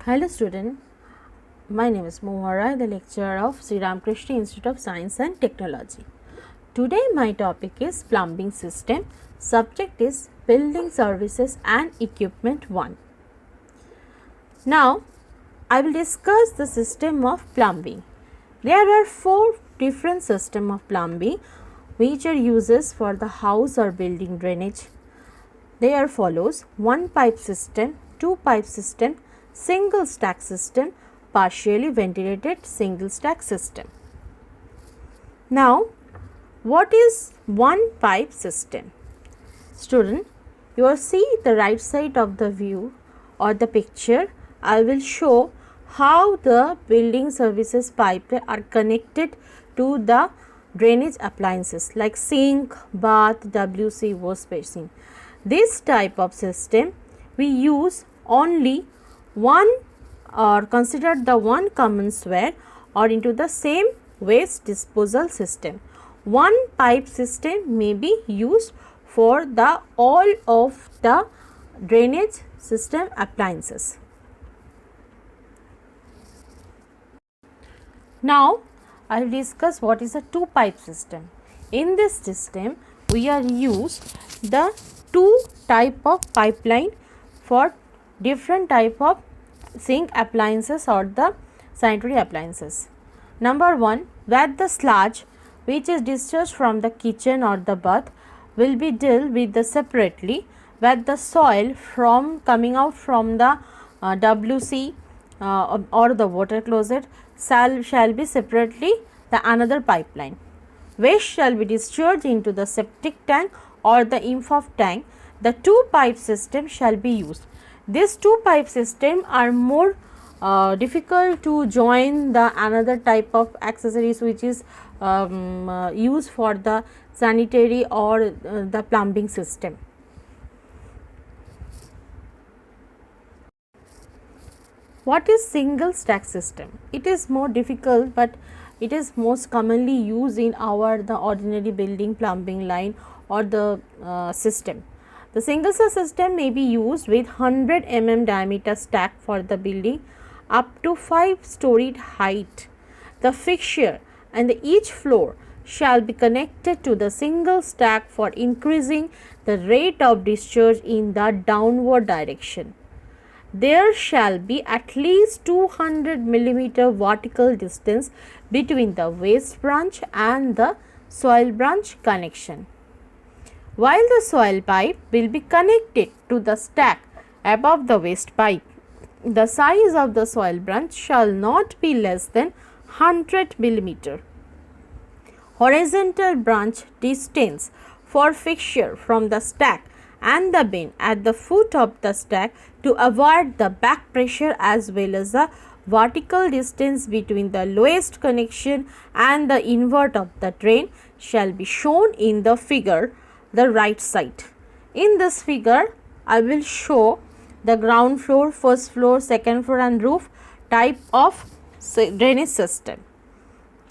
Hello student, my name is Mohara, the lecturer of Sri Ramakrishna Institute of Science and Technology. Today my topic is plumbing system, subject is building services and equipment 1. Now I will discuss the system of plumbing. There are 4 different systems of plumbing which are uses for the house or building drainage. They are follows: 1 pipe system, 2 pipe system, single stack system, partially ventilated single stack system. Now, what is 1 pipe system? Student, you will see the right side of the view or the picture. I will show how the building services pipe are connected to the drainage appliances like sink, bath, WC, wash basin. This type of system we use only one or consider the one common sewer or into the same waste disposal system. One pipe system may be used for the all of the drainage system appliances. Now I will discuss what is a 2 pipe system. In this system we are used the 2 type of pipeline for different type of sink appliances or the sanitary appliances. Number 1, where the sludge which is discharged from the kitchen or the bath will be dealt with the separately, where the soil from coming out from the WC or the water closet shall be separately the another pipeline. Waste shall be discharged into the septic tank or the IMFOF tank. The 2 pipe system shall be used. These 2 pipe system are more difficult to join the another type of accessories which is used for the sanitary or the plumbing system. What is single stack system? It is more difficult, but it is most commonly used in the ordinary building plumbing line or the system. The single stack system may be used with 100 mm diameter stack for the building up to 5-storied height. The fixture and each floor shall be connected to the single stack for increasing the rate of discharge in the downward direction. There shall be at least 200 mm vertical distance between the waste branch and the soil branch connection. While the soil pipe will be connected to the stack above the waste pipe, the size of the soil branch shall not be less than 100 mm. Horizontal branch distance for fixture from the stack and the bin at the foot of the stack to avoid the back pressure, as well as the vertical distance between the lowest connection and the invert of the drain shall be shown in the figure the right side. In this figure I will show the ground floor, first floor, second floor and roof type of drainage system.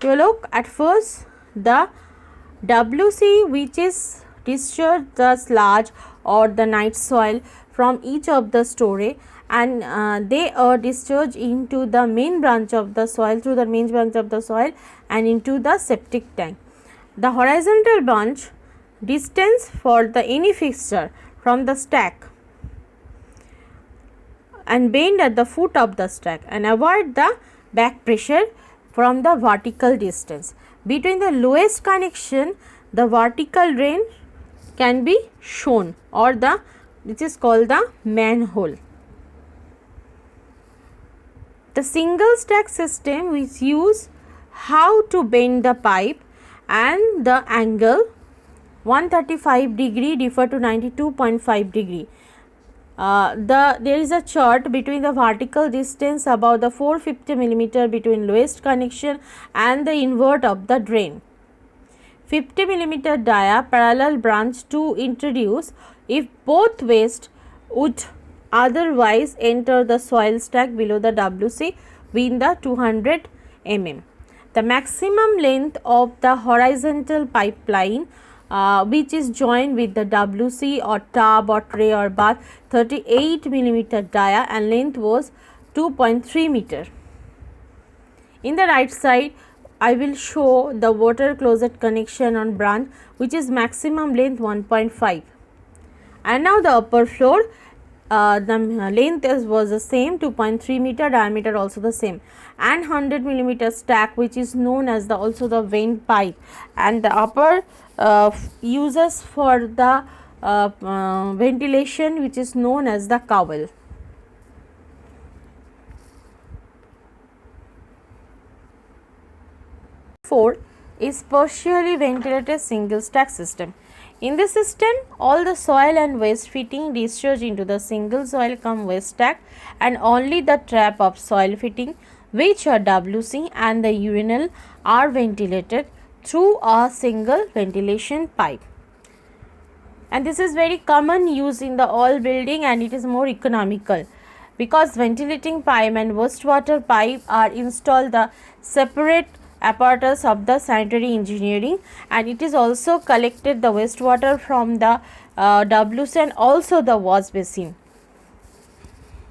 You look at first the WC which is discharge the sludge or the night soil from each of the story, and they are discharged into the main branch of the soil through the main branch of the soil and into the septic tank. The horizontal branch distance for the any fixture from the stack and bend at the foot of the stack and avoid the back pressure from the vertical distance. Between the lowest connection, the vertical drain can be shown, or which is called the manhole. The single stack system which use how to bend the pipe and the angle 135 degree differ to 92.5 degree. There is a chart between the vertical distance about the 450 mm between lowest connection and the invert of the drain. 50 mm dia parallel branch to introduce if both waste would otherwise enter the soil stack below the WC within the 200 mm. The maximum length of the horizontal pipeline which is joined with the WC or tub or tray or bath 38 millimeter dia and length was 2.3 meter. In the right side, I will show the water closet connection on branch, which is maximum length 1.5. And now the upper floor, the length was the same, 2.3 meter, diameter also the same, and 100 millimeter stack, which is known as also the vent pipe, and the upper uses for the ventilation, which is known as the cowl. Four is partially ventilated single stack system. In this system, all the soil and waste fitting discharge into the single soil cum waste stack, and only the trap of soil fitting, which are WC, and the urinal are ventilated through a single ventilation pipe. And this is very common use in the all building, and it is more economical, because ventilating pipe and wastewater pipe are installed the separate apparatus of the sanitary engineering, and it is also collected the wastewater from the WC and also the wash basin.